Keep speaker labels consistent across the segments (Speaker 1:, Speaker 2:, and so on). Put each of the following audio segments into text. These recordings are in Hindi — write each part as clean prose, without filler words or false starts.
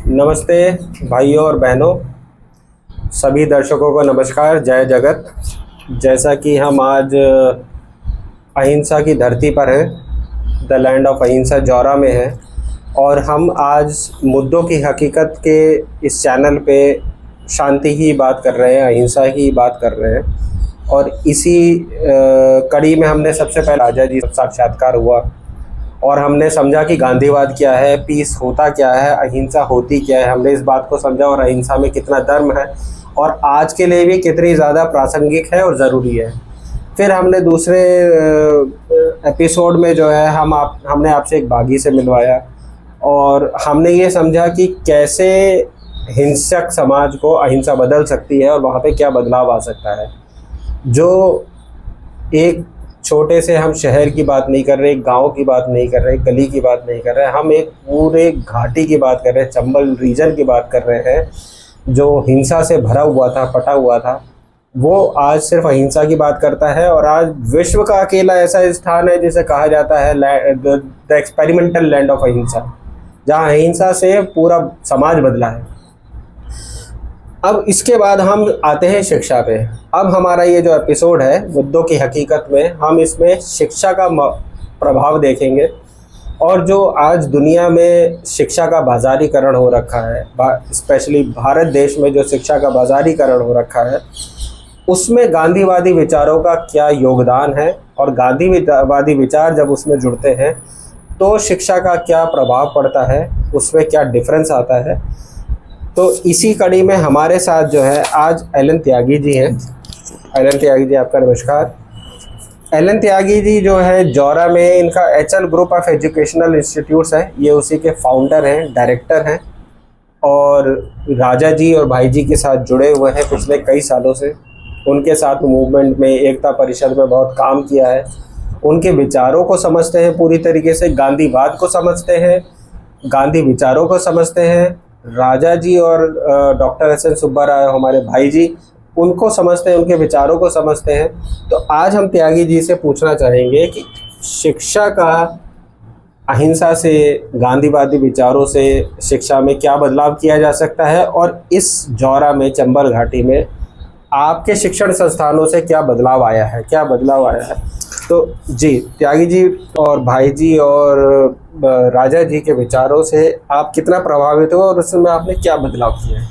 Speaker 1: नमस्ते भाइयों और बहनों, सभी दर्शकों को नमस्कार। जय जगत। जैसा कि हम आज अहिंसा की धरती पर हैं, द लैंड ऑफ अहिंसा जौरा में है, और हम आज मुद्दों की हकीकत के इस चैनल पे शांति की बात कर रहे हैं, अहिंसा की बात कर रहे हैं। और इसी कड़ी में हमने सबसे पहले राजा जी का साक्षात्कार हुआ और हमने समझा कि गांधीवाद क्या है, पीस होता क्या है, अहिंसा होती क्या है। हमने इस बात को समझा और अहिंसा में कितना धर्म है और आज के लिए भी कितनी ज़्यादा प्रासंगिक है और ज़रूरी है। फिर हमने दूसरे एपिसोड में जो है हमने आपसे एक बागी से मिलवाया और हमने ये समझा कि कैसे हिंसक समाज को अहिंसा बदल सकती है और वहाँ पे क्या बदलाव आ सकता है। जो एक छोटे से हम शहर की बात नहीं कर रहे, गांव की बात नहीं कर रहे, गली की बात नहीं कर रहे, हम एक पूरे घाटी की बात कर रहे हैं, चंबल रीजन की बात कर रहे हैं जो हिंसा से भरा हुआ था, पटा हुआ था। वो आज सिर्फ अहिंसा की बात करता है और आज विश्व का अकेला ऐसा स्थान है जिसे कहा जाता है द एक्सपेरिमेंटल लैंड ऑफ अहिंसा, जहाँ अहिंसा से पूरा समाज बदला है। अब इसके बाद हम आते हैं शिक्षा पे। अब हमारा ये जो एपिसोड है मुद्दों की हकीकत में, हम इसमें शिक्षा का प्रभाव देखेंगे और जो आज दुनिया में शिक्षा का बाजारीकरण हो रखा है, स्पेशली भारत देश में जो शिक्षा का बाजारीकरण हो रखा है, उसमें गांधीवादी विचारों का क्या योगदान है और गांधीवादी विचार जब उसमें जुड़ते हैं तो शिक्षा का क्या प्रभाव पड़ता है, उसमें क्या डिफरेंस आता है। तो इसी कड़ी में हमारे साथ जो है आज एलन त्यागी जी हैं। एलन त्यागी जी, आपका नमस्कार। एलन त्यागी जी जो है जौरा में, इनका HL group of educational institutes है, ये उसी के फाउंडर हैं, डायरेक्टर हैं और राजा जी और भाई जी के साथ जुड़े हुए हैं पिछले कई सालों से। उनके साथ मूवमेंट में, एकता परिषद में बहुत काम किया है। उनके विचारों को समझते हैं पूरी तरीके से, गांधीवाद को समझते हैं, गांधी विचारों को समझते हैं। राजा जी और doctor S N Subba Rao हमारे भाई जी, उनको समझते हैं, उनके विचारों को समझते हैं। तो आज हम त्यागी जी से पूछना चाहेंगे कि शिक्षा का अहिंसा से, गांधीवादी विचारों से शिक्षा में क्या बदलाव किया जा सकता है और इस जौरा में, चंबल घाटी में आपके शिक्षण संस्थानों से क्या बदलाव आया है, क्या बदलाव आया है। तो जी त्यागी जी और भाई जी और राजा जी के विचारों से आप कितना प्रभावित हो और उसमें आपने क्या बदलाव किया है?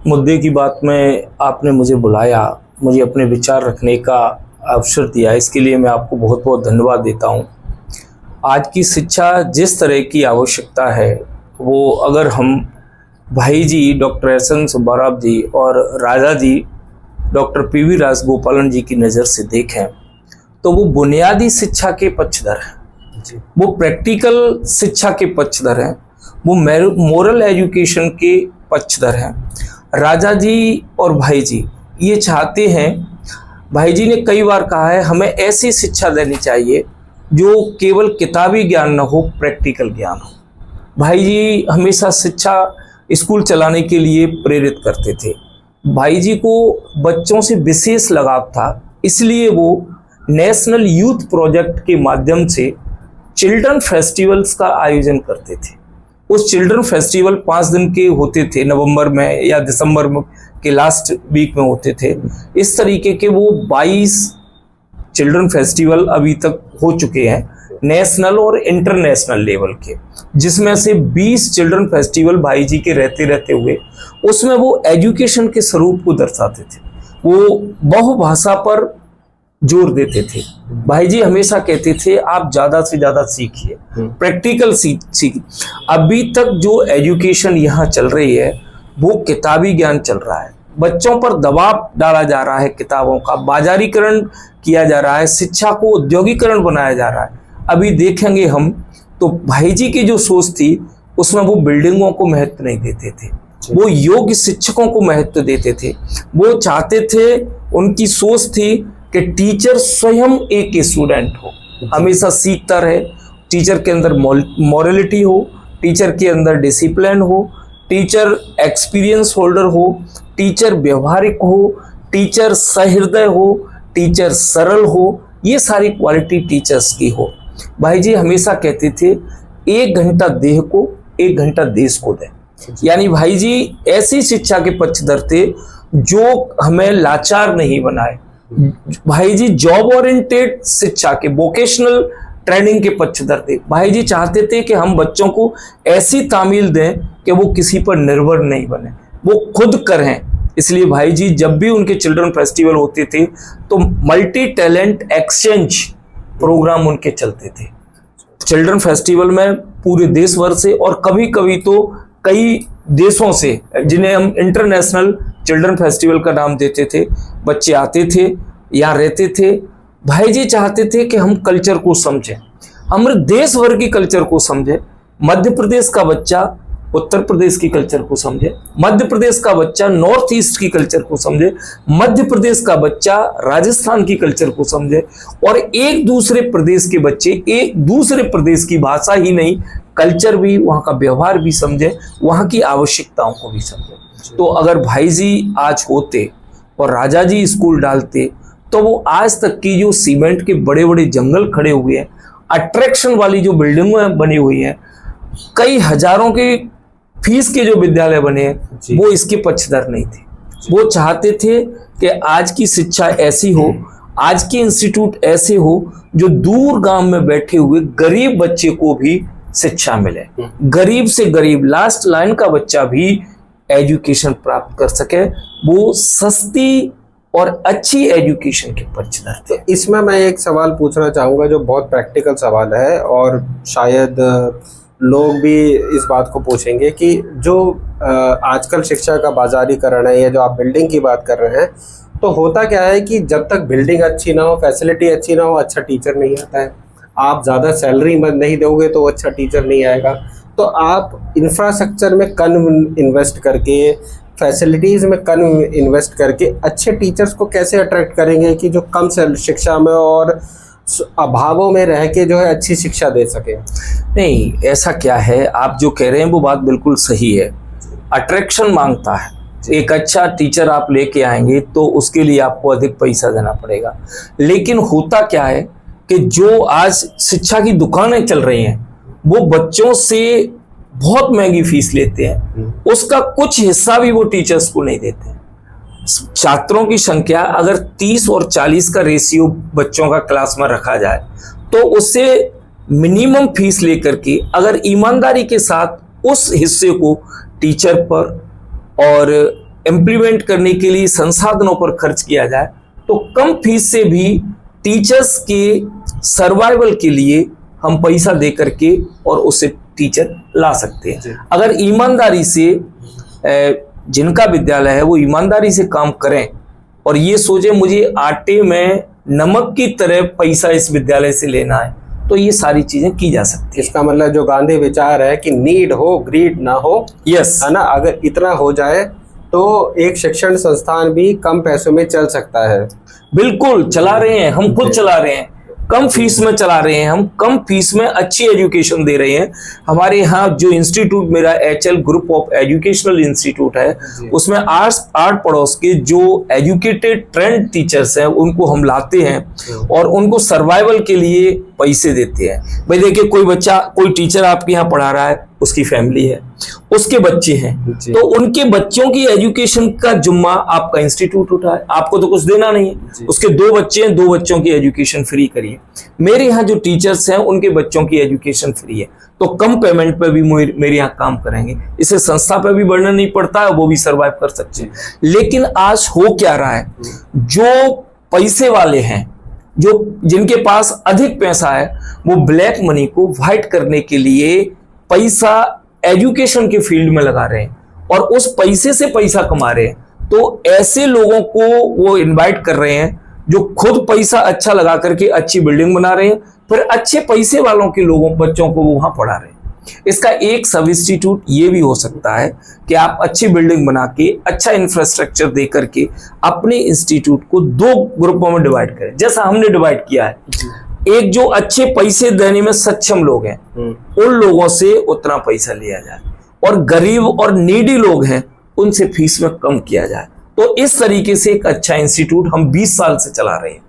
Speaker 2: मुद्दे की बात में आपने मुझे बुलाया, मुझे अपने विचार रखने का अवसर दिया, इसके लिए मैं आपको बहुत बहुत धन्यवाद देता हूँ। आज की शिक्षा जिस तरह की आवश्यकता है, वो अगर हम भाई जी doctor S N Subba Rao ji और राजा जी डॉक्टर PV राजगोपालन जी की नज़र से देखें तो वो बुनियादी शिक्षा के पक्षधर हैं, वो प्रैक्टिकल शिक्षा के पक्षधर हैं, वो मोरल एजुकेशन के पक्षधर हैं। राजा जी और भाई जी ये चाहते हैं, भाई जी ने कई बार कहा है हमें ऐसी शिक्षा देनी चाहिए जो केवल किताबी ज्ञान न हो, प्रैक्टिकल ज्ञान हो। भाई जी हमेशा शिक्षा स्कूल चलाने के लिए प्रेरित करते थे। भाई जी को बच्चों से विशेष लगाव था, इसलिए वो नेशनल यूथ प्रोजेक्ट के माध्यम से चिल्ड्रन फेस्टिवल्स का आयोजन करते थे। उस चिल्ड्रन फेस्टिवल 5 दिन के होते थे, नवंबर में या दिसंबर में के लास्ट वीक में होते थे। इस तरीके के वो 22 चिल्ड्रन फेस्टिवल अभी तक हो चुके हैं, नेशनल और इंटरनेशनल लेवल के, जिसमें से 20 चिल्ड्रन फेस्टिवल भाई जी के रहते हुए उसमें वो एजुकेशन के स्वरूप को दर्शाते थे, वो बहुभाषा पर जोर देते थे। भाई जी हमेशा कहते थे आप ज़्यादा से ज़्यादा सीखिए, प्रैक्टिकल सीखिए। अभी तक जो एजुकेशन यहाँ चल रही है वो किताबी ज्ञान चल रहा है, बच्चों पर दबाव डाला जा रहा है, किताबों का बाजारीकरण किया जा रहा है, शिक्षा को औद्योगिकरण बनाया जा रहा है। अभी देखेंगे हम तो भाई जी की जो सोच थी उसमें वो बिल्डिंगों को महत्व नहीं देते थे, वो योग्य शिक्षकों को महत्व देते थे। वो चाहते थे, उनकी सोच थी कि टीचर स्वयं एक स्टूडेंट हो, हमेशा सीखता रहे, टीचर के अंदर मॉरलिटी हो, टीचर के अंदर डिसिप्लिन हो, टीचर एक्सपीरियंस होल्डर हो, टीचर व्यवहारिक हो, टीचर सहृदय हो, टीचर सरल हो, ये सारी क्वालिटी टीचर्स की हो। भाई जी हमेशा कहते थे 1 घंटा देह को 1 घंटा देश को दें। यानी भाई जी ऐसी शिक्षा के पक्षधर थे जो हमें लाचार नहीं बनाए। भाई जी जॉब ओरिएंटेड शिक्षा के, वोकेशनल ट्रेनिंग के पक्षधर थे। भाई जी चाहते थे कि हम बच्चों को ऐसी तामील दें कि वो किसी पर निर्भर नहीं बने, वो खुद करें। इसलिए भाई जी जब भी उनके चिल्ड्रन फेस्टिवल होते थे तो मल्टी टैलेंट एक्सचेंज प्रोग्राम उनके चलते थे। चिल्ड्रन फेस्टिवल में पूरे देश भर से और कभी कभी तो कई देशों से, जिन्हें हम इंटरनेशनल चिल्ड्रन फेस्टिवल का नाम देते थे, बच्चे आते थे, यहाँ रहते थे। भाई जी चाहते थे कि हम कल्चर को समझें, हमारे देश भर की कल्चर को समझें। मध्य प्रदेश का बच्चा उत्तर प्रदेश की कल्चर को समझे, मध्य प्रदेश का बच्चा नॉर्थ ईस्ट की कल्चर को समझे, मध्य प्रदेश का बच्चा राजस्थान की कल्चर को समझे, और एक दूसरे प्रदेश के बच्चे एक दूसरे प्रदेश की भाषा ही नहीं, कल्चर भी, वहाँ का व्यवहार भी समझे, वहाँ की आवश्यकताओं को भी समझे। तो अगर भाई जी आज होते और राजा जी स्कूल डालते तो वो आज तक की जो सीमेंट के बड़े बड़े जंगल खड़े हुए हैं, अट्रैक्शन वाली जो बिल्डिंगें बनी हुई हैं, कई हजारों के फीस के जो विद्यालय बने हैं, वो इसके पक्षधर नहीं थे। वो चाहते थे कि आज की शिक्षा ऐसी हो, आज के इंस्टीट्यूट ऐसे हो जो दूर गांव में बैठे हुए गरीब बच्चे को भी शिक्षा मिले, गरीब से गरीब लास्ट लाइन का बच्चा भी एजुकेशन प्राप्त कर सके, वो सस्ती और अच्छी एजुकेशन के पक्षधर थे।
Speaker 1: इसमें मैं एक सवाल पूछना चाहूँगा जो बहुत प्रैक्टिकल सवाल है, और शायद लोग भी इस बात को पूछेंगे कि जो आजकल शिक्षा का बाजारीकरण है, या जो आप बिल्डिंग की बात कर रहे हैं, तो होता क्या है कि जब तक बिल्डिंग अच्छी ना हो, फैसिलिटी अच्छी ना हो, अच्छा टीचर नहीं आता है। आप ज़्यादा सैलरी मत नहीं दोगे तो अच्छा टीचर नहीं आएगा। तो आप इंफ्रास्ट्रक्चर में कम इन्वेस्ट करके, फैसिलिटीज़ में कम इन्वेस्ट करके अच्छे टीचर्स को कैसे अट्रैक्ट करेंगे कि जो कम शिक्षा में और अभावों में रह के जो है अच्छी शिक्षा दे सके?
Speaker 2: नहीं, ऐसा क्या है, आप जो कह रहे हैं वो बात बिल्कुल सही है। अट्रैक्शन मांगता है, एक अच्छा टीचर आप लेके आएंगे तो उसके लिए आपको अधिक पैसा देना पड़ेगा। लेकिन होता क्या है कि जो आज शिक्षा की दुकानें चल रही हैं वो बच्चों से बहुत महंगी फीस लेते हैं, उसका कुछ हिस्सा भी वो टीचर्स को नहीं देते। छात्रों की संख्या अगर 30 और 40 का रेशियो बच्चों का क्लास में रखा जाए तो उससे मिनिमम फीस लेकर के अगर ईमानदारी के साथ उस हिस्से को टीचर पर और इम्प्लीमेंट करने के लिए संसाधनों पर खर्च किया जाए तो कम फीस से भी टीचर्स के सर्वाइवल के लिए हम पैसा दे करके और उससे टीचर ला सकते हैं। अगर ईमानदारी से जिनका विद्यालय है वो ईमानदारी से काम करें और ये सोचे मुझे आटे में नमक की तरह पैसा इस विद्यालय से लेना है, तो ये सारी चीजें की जा सकती है।
Speaker 1: इसका मतलब जो गांधी विचार है कि नीड हो ग्रीड ना हो,
Speaker 2: यस,
Speaker 1: है ना, अगर इतना हो जाए तो एक शिक्षण संस्थान भी कम पैसों में चल सकता है।
Speaker 2: बिल्कुल चला रहे हैं, हम खुद चला रहे हैं, कम फीस में चला रहे हैं, हम कम फीस में अच्छी एजुकेशन दे रहे हैं। हमारे यहाँ जो इंस्टीट्यूट मेरा HL group of educational institute है उसमें आठ पड़ोस के जो एजुकेटेड ट्रेंड टीचर्स हैं उनको हम लाते हैं और उनको सर्वाइवल के लिए पैसे देते हैं। भाई देखिए, कोई बच्चा, कोई टीचर आपके यहाँ पढ़ा रहा है, उसकी फैमिली है, उसके बच्चे हैं, तो उनके बच्चों की एजुकेशन का जुम्मा आपका इंस्टीट्यूट उठाए, आपको तो कुछ देना नहीं है। उसके 2 बच्चे हैं, 2 बच्चों की एजुकेशन फ्री करिए। मेरे यहाँ जो टीचर्स हैं उनके बच्चों की एजुकेशन फ्री है, तो कम पेमेंट पे भी मेरे यहाँ काम करेंगे। इससे संस्था पे भी बढ़ना नहीं पड़ता है, वो भी सर्वाइव कर सकते हैं। लेकिन आज हो क्या रहा है, जो पैसे वाले हैं, जो जिनके पास अधिक पैसा है, वो ब्लैक मनी को व्हाइट करने के लिए पैसा एजुकेशन के फील्ड में लगा रहे हैं और उस पैसे से पैसा कमा रहे हैं। तो ऐसे लोगों को वो इनवाइट कर रहे हैं जो खुद पैसा अच्छा लगा करके अच्छी बिल्डिंग बना रहे हैं, फिर अच्छे पैसे वालों के लोगों, बच्चों को वो वहां पढ़ा रहे हैं। इसका एक सब इंस्टीट्यूट ये भी हो सकता है कि आप अच्छी बिल्डिंग बना के, अच्छा इंफ्रास्ट्रक्चर दे करके अपने इंस्टीट्यूट को 2 ग्रुपों में डिवाइड करें, जैसा हमने डिवाइड किया है। एक जो अच्छे पैसे देने में सक्षम लोग हैं उन लोगों से उतना पैसा लिया जाए और गरीब और नीडी लोग हैं उनसे फीस में कम किया जाए। तो इस तरीके से एक अच्छा इंस्टीट्यूट हम 20 साल से चला रहे हैं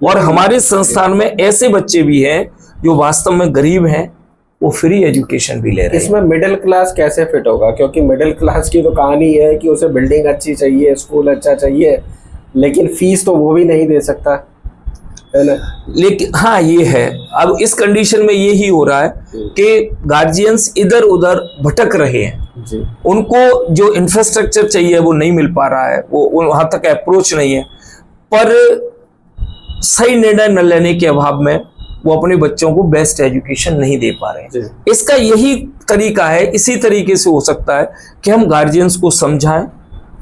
Speaker 2: और हमारे संस्थान में ऐसे बच्चे भी हैं जो वास्तव में गरीब हैं, वो फ्री एजुकेशन भी ले रहे हैं।
Speaker 1: इसमें मिडिल क्लास कैसे फिट होगा? क्योंकि मिडिल क्लास की तो कहानी है कि उसे बिल्डिंग अच्छी चाहिए, स्कूल अच्छा चाहिए, लेकिन फीस तो वो भी नहीं दे सकता, है ना?
Speaker 2: लेकिन हाँ, ये है, अब इस कंडीशन में यही हो रहा है कि गार्जियंस इधर उधर भटक रहे हैं
Speaker 1: जी।
Speaker 2: उनको जो इंफ्रास्ट्रक्चर चाहिए वो नहीं मिल पा रहा है, वो वहां तक अप्रोच नहीं है, पर सही निर्णय न लेने के अभाव में वो अपने बच्चों को बेस्ट एजुकेशन नहीं दे पा रहे हैं। इसका यही तरीका है, इसी तरीके से हो सकता है कि हम गार्जियंस को समझाएं,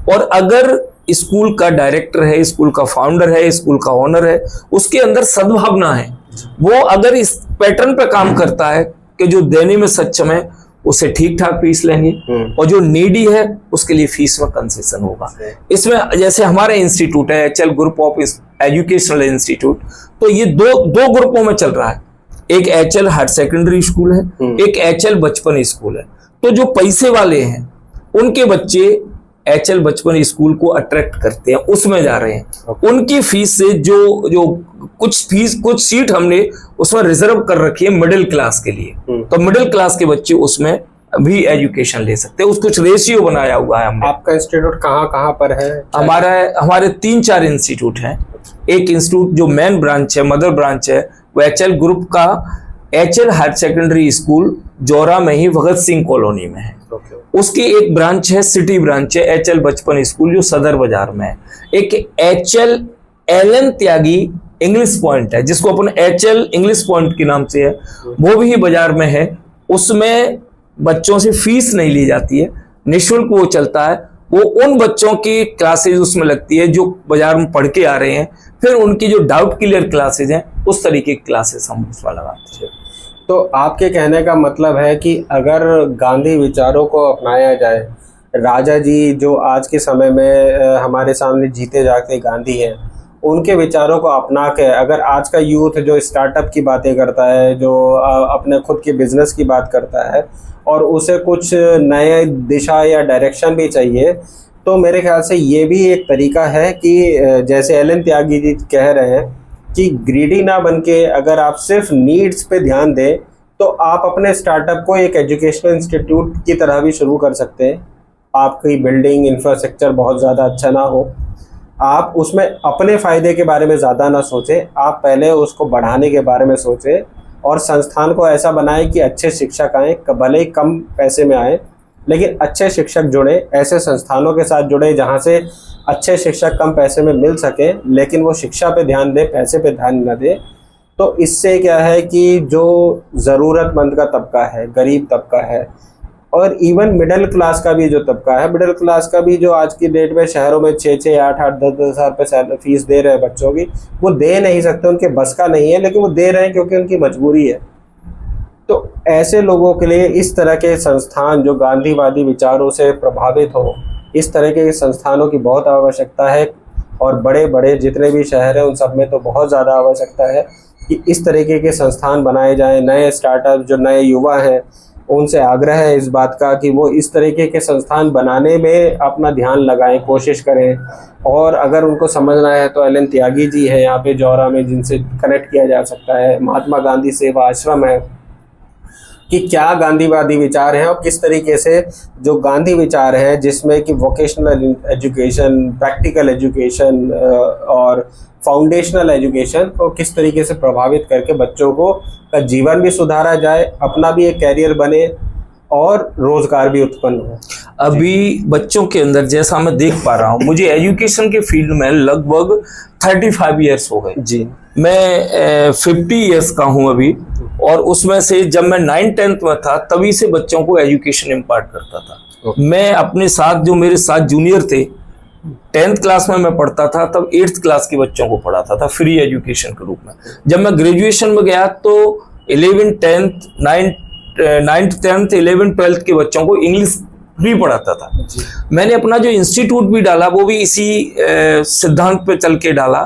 Speaker 2: और अगर स्कूल का डायरेक्टर है, स्कूल का फाउंडर है, स्कूल का ओनर है, उसके अंदर सद्भावना है, वो अगर इस पैटर्न पे काम करता है कि जो देने में सक्षम है उसे ठीक ठाक फीस लेंगे, और जो नीडी है उसके लिए फीस में कंसेशन होगा। इसमें जैसे हमारा इंस्टीट्यूट है HL group of educational institute, तो ये दो ग्रुपों में चल रहा है। एक HL हायर सेकेंडरी स्कूल है, एक HL बचपन स्कूल है। तो जो पैसे वाले हैं उनके बच्चे HL बचपन स्कूल को अट्रैक्ट करते हैं, उसमें जा रहे हैं। उनकी फीस से जो कुछ सीट हमने उसमें रिजर्व कर रखी है मिडिल क्लास के लिए, तो मिडिल क्लास के बच्चे उसमें भी एजुकेशन ले सकते हैं। कुछ रेशियो बनाया हुआ है हमने।
Speaker 1: आपका इंस्टीट्यूट कहाँ पर है?
Speaker 2: हमारे 3-4 इंस्टीट्यूट हैं। एक इंस्टीट्यूट जो मेन ब्रांच है, मदर ब्रांच है, वो HL ग्रुप का HL हायर सेकेंडरी स्कूल जोरा में ही भगत सिंह कॉलोनी में है। उसकी एक ब्रांच है, सिटी ब्रांच है HL बचपन स्कूल जो सदर बाजार में है। एक HL LN त्यागी इंग्लिश पॉइंट है, जिसको अपन HL इंग्लिश पॉइंट के नाम से है, वो भी बाजार में है। उसमें बच्चों से फीस नहीं ली जाती है, निःशुल्क वो चलता है। वो उन बच्चों की क्लासेज उसमें लगती है जो बाजार में पढ़ के आ रहे हैं, फिर उनकी जो डाउट क्लियर क्लासेज हैं उस तरीके की क्लासेस हम उसमें लगाते हैं।
Speaker 1: तो आपके कहने का मतलब है कि अगर गांधी विचारों को अपनाया जाए, राजा जी जो आज के समय में हमारे सामने जीते जागते गांधी हैं, उनके विचारों को अपना के अगर आज का यूथ जो स्टार्टअप की बातें करता है, जो अपने खुद के बिजनेस की बात करता है, और उसे कुछ नए दिशा या डायरेक्शन भी चाहिए, तो मेरे ख्याल से ये भी एक तरीका है कि जैसे LN त्यागी जी कह रहे हैं कि ग्रीडी ना बनके अगर आप सिर्फ नीड्स पे ध्यान दें तो आप अपने स्टार्टअप को एक एजुकेशनल इंस्टीट्यूट की तरह भी शुरू कर सकते हैं। आपकी बिल्डिंग इंफ्रास्ट्रक्चर बहुत ज़्यादा अच्छा ना हो, आप उसमें अपने फ़ायदे के बारे में ज़्यादा ना सोचें, आप पहले उसको बढ़ाने के बारे में सोचें, और संस्थान को ऐसा बनाएं कि अच्छे शिक्षक आएँ, भले ही कम पैसे में आएँ, लेकिन अच्छे शिक्षक जुड़े, ऐसे संस्थानों के साथ जुड़े जहाँ से अच्छे शिक्षक कम पैसे में मिल सके, लेकिन वो शिक्षा पे ध्यान दे, पैसे पे ध्यान न दे। तो इससे क्या है कि जो ज़रूरतमंद का तबका है, गरीब तबका है, और इवन मिडिल क्लास का भी जो तबका है, मिडिल क्लास का भी जो आज की डेट में शहरों में 6-6, 8-8, 10-10 हज़ार रुपये फीस दे रहे हैं बच्चों की, वो दे नहीं सकते, उनके बस का नहीं है, लेकिन वो दे रहे हैं क्योंकि उनकी मजबूरी है। तो ऐसे लोगों के लिए इस तरह के संस्थान जो गांधीवादी विचारों से प्रभावित हो, इस तरह के संस्थानों की बहुत आवश्यकता है, और बड़े बड़े जितने भी शहर हैं उन सब में तो बहुत ज़्यादा आवश्यकता है कि इस तरीके के संस्थान बनाए जाएं। नए स्टार्टअप जो नए युवा हैं उनसे आग्रह है इस बात का कि वो इस तरीके के संस्थान बनाने में अपना ध्यान लगाएं, कोशिश करें। और अगर उनको समझना है तो LN त्यागी जी है यहाँ पे जौरा में, जिनसे कनेक्ट किया जा सकता है। महात्मा गांधी सेवा आश्रम है कि क्या गांधीवादी विचार हैं और किस तरीके से जो गांधी विचार हैं, जिसमें कि वोकेशनल एजुकेशन, प्रैक्टिकल एजुकेशन और फाउंडेशनल एजुकेशन को किस तरीके से प्रभावित करके बच्चों को का जीवन भी सुधारा जाए, अपना भी एक कैरियर बने और रोजगार भी उत्पन्न हो।
Speaker 2: अभी बच्चों के अंदर जैसा मैं देख पा रहा हूँ, मुझे एजुकेशन के फील्ड में लगभग 35 ईयर्स हो गए जी। मैं 50 ईयर्स का हूँ अभी, और उसमें से जब मैं 9th-10th में था तभी से बच्चों को एजुकेशन इम्पार्ट करता था। मैं अपने साथ जो मेरे साथ जूनियर थे, 10th क्लास में मैं पढ़ता था तब 8th क्लास के बच्चों को पढ़ाता था फ्री एजुकेशन के रूप में। जब मैं ग्रेजुएशन में गया तो 11th, 10th, 9th, 10th, 11th, 12th के बच्चों को इंग्लिश फ्री पढ़ाता था। मैंने अपना जो इंस्टीट्यूट भी डाला वो भी इसी सिद्धांत पे चल के डाला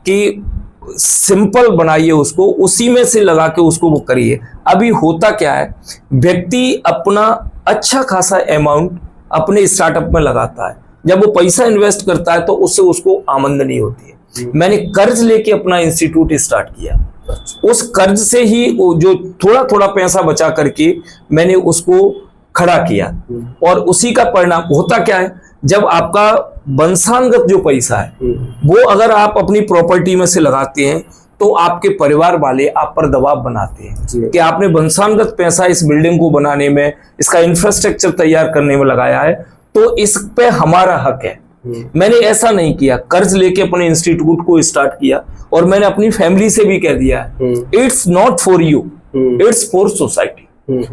Speaker 2: कि सिंपल बनाइए उसको, उसी में से लगा के उसको वो करिए। अभी होता क्या है, व्यक्ति अपना अच्छा खासा अमाउंट अपने स्टार्टअप में लगाता है, जब वो पैसा इन्वेस्ट करता है तो उससे उसको आमदनी होती है। मैंने कर्ज लेके अपना इंस्टीट्यूट स्टार्ट किया। उस कर्ज से ही वो जो थोड़ा थोड़ा पैसा बचा करके मैंने उसको खड़ा किया, और उसी का परिणाम होता क्या है, जब आपका वंशानुगत जो पैसा है वो अगर आप अपनी प्रॉपर्टी में से लगाते हैं तो आपके परिवार वाले आप पर दबाव बनाते हैं कि आपने वंशानुगत पैसा इस बिल्डिंग को बनाने में, इसका इंफ्रास्ट्रक्चर तैयार करने में लगाया है, तो इस पे हमारा हक है। मैंने ऐसा नहीं किया, कर्ज लेके अपने इंस्टीट्यूट को स्टार्ट किया, और मैंने अपनी फैमिली से भी कह दिया है it's not for you, it's for society.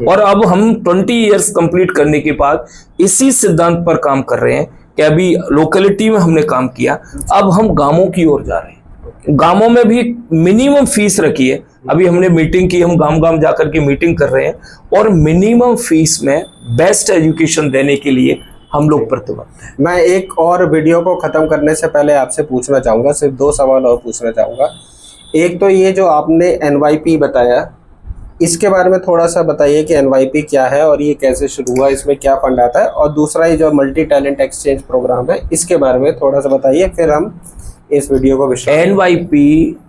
Speaker 2: और अब हम 20 इयर्स कंप्लीट करने के बाद इसी सिद्धांत पर काम कर रहे हैं कि अभी लोकेलिटी में हमने काम किया, अब हम गांवों की ओर जा रहे हैं। गांवों में भी मिनिमम फीस रखी है। अभी हमने मीटिंग की, हम गांव गांव जाकर के मीटिंग कर रहे हैं, और मिनिमम फीस में बेस्ट एजुकेशन देने के लिए हम लोग प्रतिबद्ध हैं।
Speaker 1: मैं एक और वीडियो को खत्म करने से पहले आपसे पूछना चाहूँगा, सिर्फ 2 सवाल और पूछना चाहूँगा। एक तो ये जो आपने NYP बताया, इसके बारे में थोड़ा सा बताइए कि NYP क्या है और ये कैसे शुरू हुआ, इसमें क्या फंड आता है, और दूसरा ये जो मल्टी टैलेंट एक्सचेंज प्रोग्राम है इसके बारे में थोड़ा सा बताइए, फिर हम इस वीडियो को
Speaker 2: NYP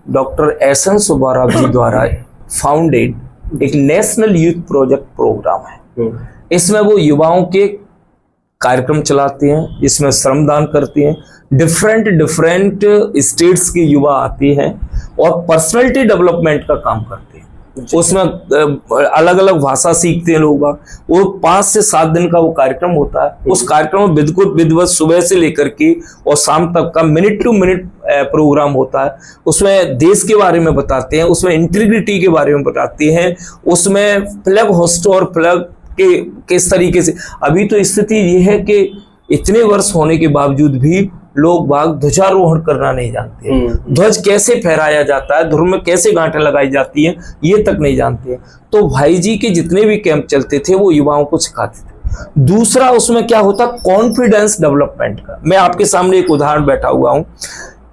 Speaker 2: डॉक्टर एस.एन. सुब्बाराव जी द्वारा फाउंडेड एक नेशनल यूथ प्रोजेक्ट प्रोग्राम है। इसमें वो युवाओं के कार्यक्रम चलाते हैं, इसमें श्रमदान करते हैं, डिफरेंट स्टेट्स के युवा आते हैं और पर्सनालिटी डेवलपमेंट का काम करते हैं। उसमें अलग अलग भाषा सीखते हैं लोग। वो 5 से 7 दिन का वो कार्यक्रम होता है। उस कार्यक्रम में विधिवत सुबह से लेकर के और शाम तक का मिनट टू मिनट प्रोग्राम होता है। उसमें देश के बारे में बताते हैं, उसमें इंटीग्रिटी के बारे में बताते हैं, उसमें फ्लैग होस्ट और फ्लैग के किस तरीके से। अभी तो स्थिति ये है कि इतने वर्ष होने के बावजूद भी लोग बाग ध्वजारोहण करना नहीं जानते, ध्वज कैसे फहराया जाता है, ध्रुव में कैसे गांठें लगाई जाती हैं, ये तक नहीं जानते। तो भाई जी के जितने भी कैंप चलते थे वो युवाओं को सिखाते थे। दूसरा उसमें क्या होता, कॉन्फिडेंस डेवलपमेंट का। मैं आपके सामने एक उदाहरण बैठा हुआ हूं।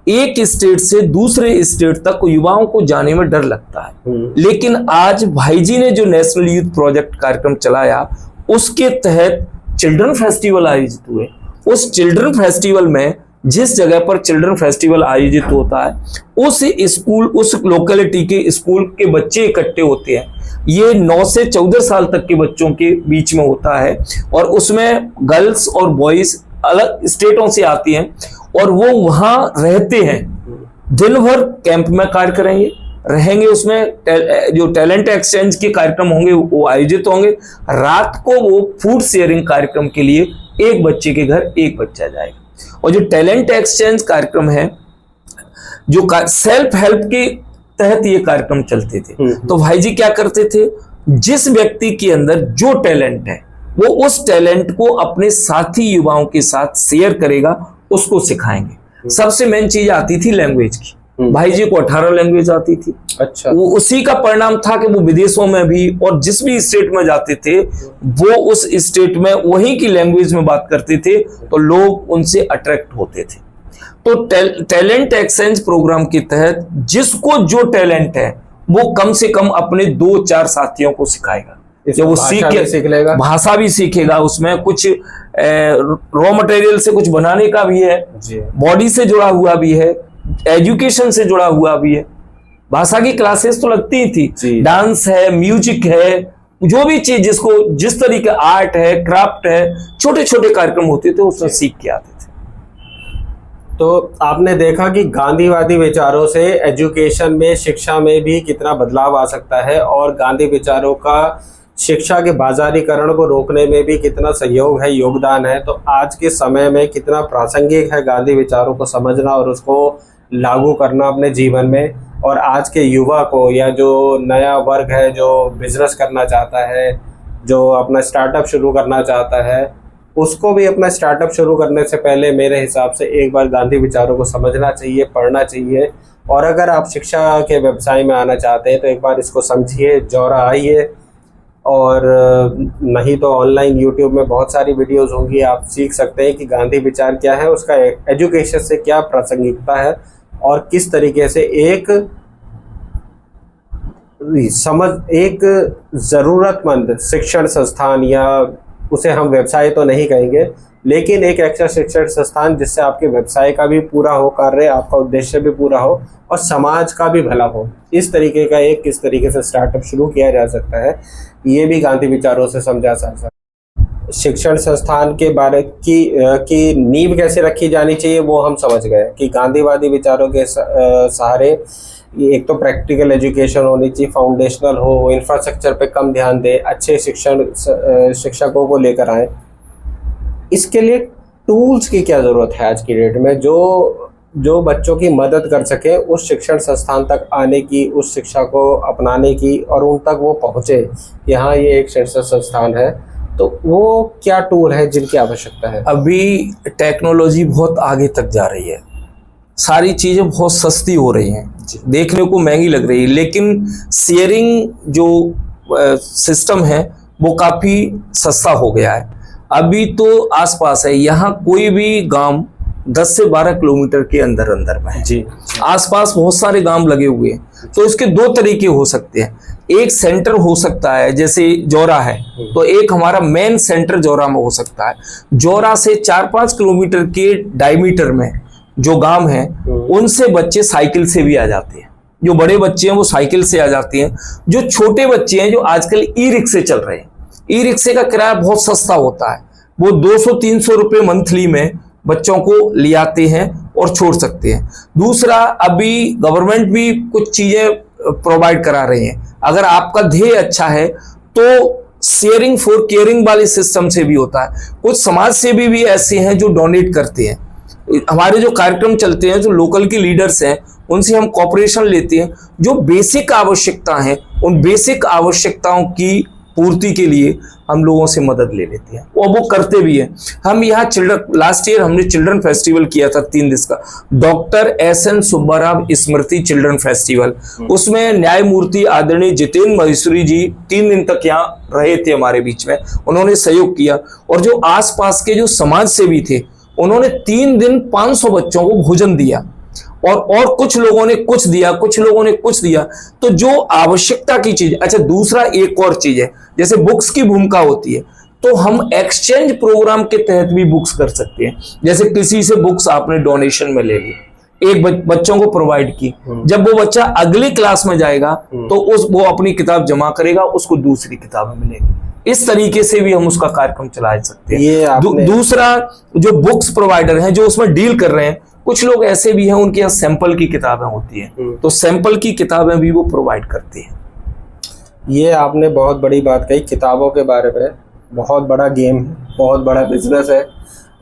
Speaker 2: एक स्टेट से दूसरे स्टेट तक युवाओं को जाने में डर लगता है, लेकिन आज भाई जी ने जो नेशनल यूथ प्रोजेक्ट कार्यक्रम चलाया, उसके तहत चिल्ड्रन फेस्टिवल आयोजित हुए। उस चिल्ड्रन फेस्टिवल में, जिस जगह पर चिल्ड्रन फेस्टिवल आयोजित होता है, उस स्कूल, उस लोकेलिटी के स्कूल के बच्चे इकट्ठे होते हैं। ये 9 से 14 साल तक के बच्चों के बीच में होता है, और उसमें गर्ल्स और बॉयज अलग स्टेटों से आती हैं, और वो वहां रहते हैं। दिन भर कैंप में कार्य करेंगे, रहेंगे। उसमें जो टैलेंट एक्सचेंज के कार्यक्रम होंगे वो आयोजित होंगे। रात को वो फूड शेयरिंग कार्यक्रम के लिए एक बच्चे के घर एक बच्चा जाएगा। और जो टैलेंट एक्सचेंज कार्यक्रम है, जो सेल्फ हेल्प के तहत ये कार्यक्रम चलते थे, तो भाई जी क्या करते थे, जिस व्यक्ति के अंदर जो टैलेंट है वो उस टैलेंट को अपने साथी युवाओं के साथ शेयर करेगा, उसको सिखाएंगे। सबसे मेन चीज आती थी लैंग्वेज की। भाई जी को 18 लैंग्वेज आती थी।
Speaker 1: अच्छा।
Speaker 2: वो उसी का परिणाम था कि वो विदेशों में भी और जिस भी स्टेट में जाते थे, वो उस स्टेट में वहीं की लैंग्वेज में बात करते थे, तो लोग उनसे अट्रैक्ट होते थे। तो टैलेंट एक्सचेंज प्रोग्राम के तहत जिसको जो टैलेंट है वो कम से कम अपने 2-4 साथियों को सिखाएगा। जब वो सीख लेगा, भाषा भी सीखेगा, उसमें कुछ रॉ मटेरियल से कुछ बनाने का भी है, बॉडी से जुड़ा हुआ भी है, एजुकेशन से जुड़ा हुआ भी है। भाषा की क्लासेस तो लगती ही थी, डांस है, म्यूजिक है, जो भी चीज जिसको जिस तरीके आर्ट है, क्राफ्ट है, छोटे छोटे कार्यक्रम होते थे, उसमें सीख के आते थे।
Speaker 1: तो आपने देखा कि गांधीवादी विचारों से एजुकेशन में, शिक्षा में भी कितना बदलाव आ सकता है, और गांधी विचारों का शिक्षा के बाजारीकरण को रोकने में भी कितना सहयोग है, योगदान है। तो आज के समय में कितना प्रासंगिक है गांधी विचारों को समझना और उसको लागू करना अपने जीवन में। और आज के युवा को, या जो नया वर्ग है जो बिजनेस करना चाहता है, जो अपना स्टार्टअप शुरू करना चाहता है, उसको भी अपना स्टार्टअप शुरू करने से पहले मेरे हिसाब से एक बार गांधी विचारों को समझना चाहिए, पढ़ना चाहिए। और अगर आप शिक्षा के व्यवसाय में आना चाहते हैं तो एक बार इसको समझिए, जौरा आइए। और नहीं तो ऑनलाइन यूट्यूब में बहुत सारी वीडियोस होंगी, आप सीख सकते हैं कि गांधी विचार क्या है, उसका एजुकेशन से क्या प्रासंगिकता है, और किस तरीके से एक ज़रूरतमंद शिक्षण संस्थान, या उसे हम व्यवसाय तो नहीं कहेंगे, लेकिन एक ऐसा शिक्षण संस्थान जिससे आपके व्यवसाय का भी पूरा हो कार्य, आपका उद्देश्य भी पूरा हो और समाज का भी भला हो, इस तरीके का एक किस तरीके से स्टार्टअप शुरू किया जा सकता है, ये भी गांधी विचारों से समझा जा सकता है। शिक्षण संस्थान के बारे की नींव कैसे रखी जानी चाहिए वो हम समझ गए कि गांधीवादी विचारों के सहारे एक तो प्रैक्टिकल एजुकेशन होनी चाहिए, फाउंडेशनल हो, इंफ्रास्ट्रक्चर पे कम ध्यान दे, अच्छे शिक्षकों को लेकर आए। इसके लिए टूल्स की क्या ज़रूरत है आज की डेट में जो बच्चों की मदद कर सके उस शिक्षण संस्थान तक आने की, उस शिक्षा को अपनाने की और उन तक वो पहुँचे कि हाँ ये एक शिक्षण संस्थान है, तो वो क्या टूल है जिनकी आवश्यकता है?
Speaker 2: अभी टेक्नोलॉजी बहुत आगे तक जा रही है, सारी चीज़ें बहुत सस्ती हो रही हैं, देखने को महंगी लग रही है, लेकिन शेयरिंग जो सिस्टम है वो काफ़ी सस्ता हो गया है। अभी तो आसपास है, यहाँ कोई भी गांव 10 से 12 किलोमीटर के अंदर में है
Speaker 1: जी।
Speaker 2: आसपास बहुत सारे गांव लगे हुए हैं। तो इसके दो तरीके हो सकते हैं, एक सेंटर हो सकता है जैसे जौरा है, तो एक हमारा मेन सेंटर जौरा में हो सकता है। जौरा से 4-5 किलोमीटर के डायमीटर में जो गांव है उनसे बच्चे साइकिल से भी आ जाते हैं, जो बड़े बच्चे हैं वो साइकिल से आ जाते हैं। जो छोटे बच्चे हैं जो आजकल ई रिक्शे चल रहे हैं, ई रिक्शे का किराया बहुत सस्ता होता है, वो 200-300 रुपये मंथली में बच्चों को ले आते हैं और छोड़ सकते हैं। दूसरा, अभी गवर्नमेंट भी कुछ चीजें प्रोवाइड करा रही हैं। अगर आपका ध्येय अच्छा है तो शेयरिंग फॉर केयरिंग वाले सिस्टम से भी होता है। कुछ समाज सेवी भी ऐसे हैं जो डोनेट करते हैं। हमारे जो कार्यक्रम चलते हैं, जो लोकल के लीडर्स हैं, उनसे हम कॉपरेशन लेते हैं। जो बेसिक आवश्यकता है उन बेसिक आवश्यकताओं की पूर्ति के लिए हम लोगों से मदद ले लेते हैं और वो करते भी हैं। हम यहाँ लास्ट ईयर हमने चिल्ड्रन फेस्टिवल किया था 3 दिन का, डॉक्टर SN सुब्बाराव स्मृति चिल्ड्रन फेस्टिवल। उसमें न्यायमूर्ति आदरणीय जितेंद्र महेश्वरी जी 3 दिन तक यहाँ रहे थे हमारे बीच में, उन्होंने सहयोग किया। और जो आसपास के जो समाज सेवी थे उन्होंने 3 दिन 500 बच्चों को भोजन दिया और कुछ लोगों ने कुछ दिया, कुछ लोगों ने कुछ दिया। तो जो आवश्यकता की चीज। अच्छा, दूसरा एक और चीज है, जैसे बुक्स की भूमिका होती है, तो हम एक्सचेंज प्रोग्राम के तहत भी बुक्स कर सकते हैं। जैसे किसी से बुक्स आपने डोनेशन में ले ली, एक बच्चों को प्रोवाइड की, जब वो बच्चा अगली क्लास में जाएगा तो वो अपनी किताब जमा करेगा, उसको दूसरी किताब मिलेगी। इस तरीके से भी हम उसका कार्यक्रम चला सकते हैं। दूसरा, जो बुक्स प्रोवाइडर हैं जो उसमें डील कर रहे हैं, कुछ लोग ऐसे भी हैं उनके यहाँ सैंपल की किताबें होती हैं, तो सैंपल की किताबें भी वो प्रोवाइड करते हैं।
Speaker 1: ये आपने बहुत बड़ी बात कही, किताबों के बारे में। बहुत बड़ा गेम है, बहुत बड़ा बिजनेस है,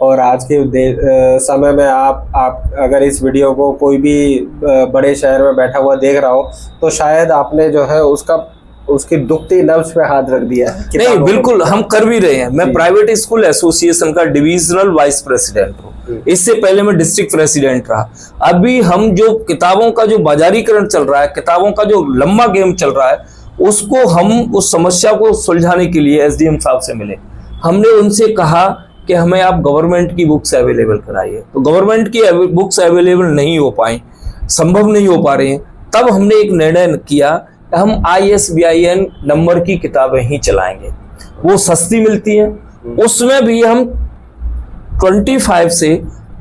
Speaker 1: और आज के समय में आप अगर इस वीडियो को कोई भी बड़े शहर में बैठा हुआ देख रहा हो तो शायद आपने जो है उसकी दुखती नब्ज पे हाथ रख दिया है।
Speaker 2: नहीं, बिल्कुल हम कर भी रहे हैं। मैं प्राइवेट स्कूल एसोसिएशन का डिविजनल वाइस प्रेसिडेंट हूँ, इससे पहले मैं डिस्ट्रिक्ट प्रेसिडेंट रहा। अभी हम जो किताबों का जो बाजारीकरण चल रहा है, किताबों का जो लंबा गेम चल रहा है, उसको हम उस समस्या को सुलझाने के लिए SDM साहब से मिले। हमने उनसे कहा कि हमें आप गवर्नमेंट की बुक्स अवेलेबल कराइए, तो गवर्नमेंट की बुक्स अवेलेबल नहीं हो पाई, संभव नहीं हो पा रही हैं। तब हमने एक निर्णय किया, हम ISBN नंबर की किताबें ही चलाएंगे, वो सस्ती मिलती हैं। उसमें भी हम 25 से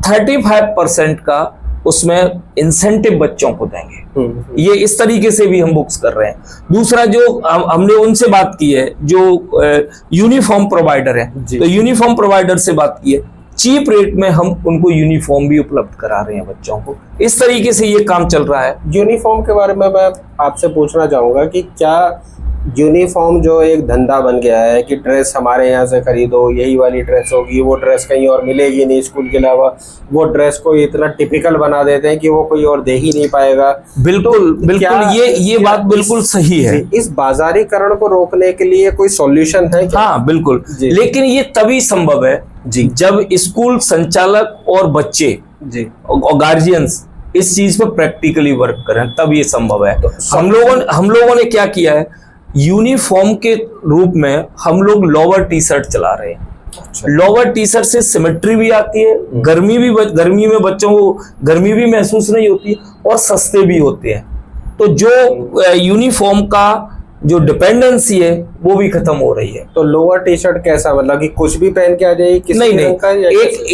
Speaker 2: 35% का उसमें इंसेंटिव बच्चों को देंगे। ये इस तरीके से भी हम बुक्स कर रहे हैं। दूसरा, जो हमने उनसे बात की है जो यूनिफॉर्म प्रोवाइडर है, तो यूनिफॉर्म प्रोवाइडर से बात की है, चीप रेट में हम उनको यूनिफॉर्म भी उपलब्ध करा रहे हैं बच्चों को। इस तरीके से ये काम चल रहा है।
Speaker 1: यूनिफॉर्म के बारे में मैं आपसे पूछना चाहूँगा कि क्या यूनिफॉर्म जो एक धंधा बन गया है कि ड्रेस हमारे यहाँ से खरीदो, यही वाली ड्रेस होगी, वो ड्रेस कहीं और मिलेगी नहीं स्कूल के अलावा, वो ड्रेस को इतना टिपिकल बना देते हैं कि वो कोई और दे ही नहीं पाएगा।
Speaker 2: बिल्कुल बिल्कुल, ये बात बिल्कुल सही है।
Speaker 1: इस बाजारीकरण को रोकने के लिए कोई सॉल्यूशन है क्या?
Speaker 2: हाँ बिल्कुल, लेकिन ये तभी संभव है जी जब स्कूल संचालक और बच्चे जी और गार्जियंस इस चीज पर प्रैक्टिकली वर्क करें, तब ये संभव है। हम लोगों ने क्या किया है, यूनिफॉर्म के रूप में हम लोग लोअर टी शर्ट चला रहे हैं। अच्छा। लोअर टी शर्ट से सिमेट्री भी आती है, गर्मी में बच्चों को गर्मी भी महसूस नहीं होती और सस्ते भी होते हैं। तो जो यूनिफॉर्म का जो डिपेंडेंसी है वो भी खत्म हो रही है।
Speaker 1: तो लोअर टी शर्ट कैसा, मतलब कि कुछ भी पहन के आ जाए किसी
Speaker 2: नहीं
Speaker 1: भी
Speaker 2: नहीं,
Speaker 1: रंग का, या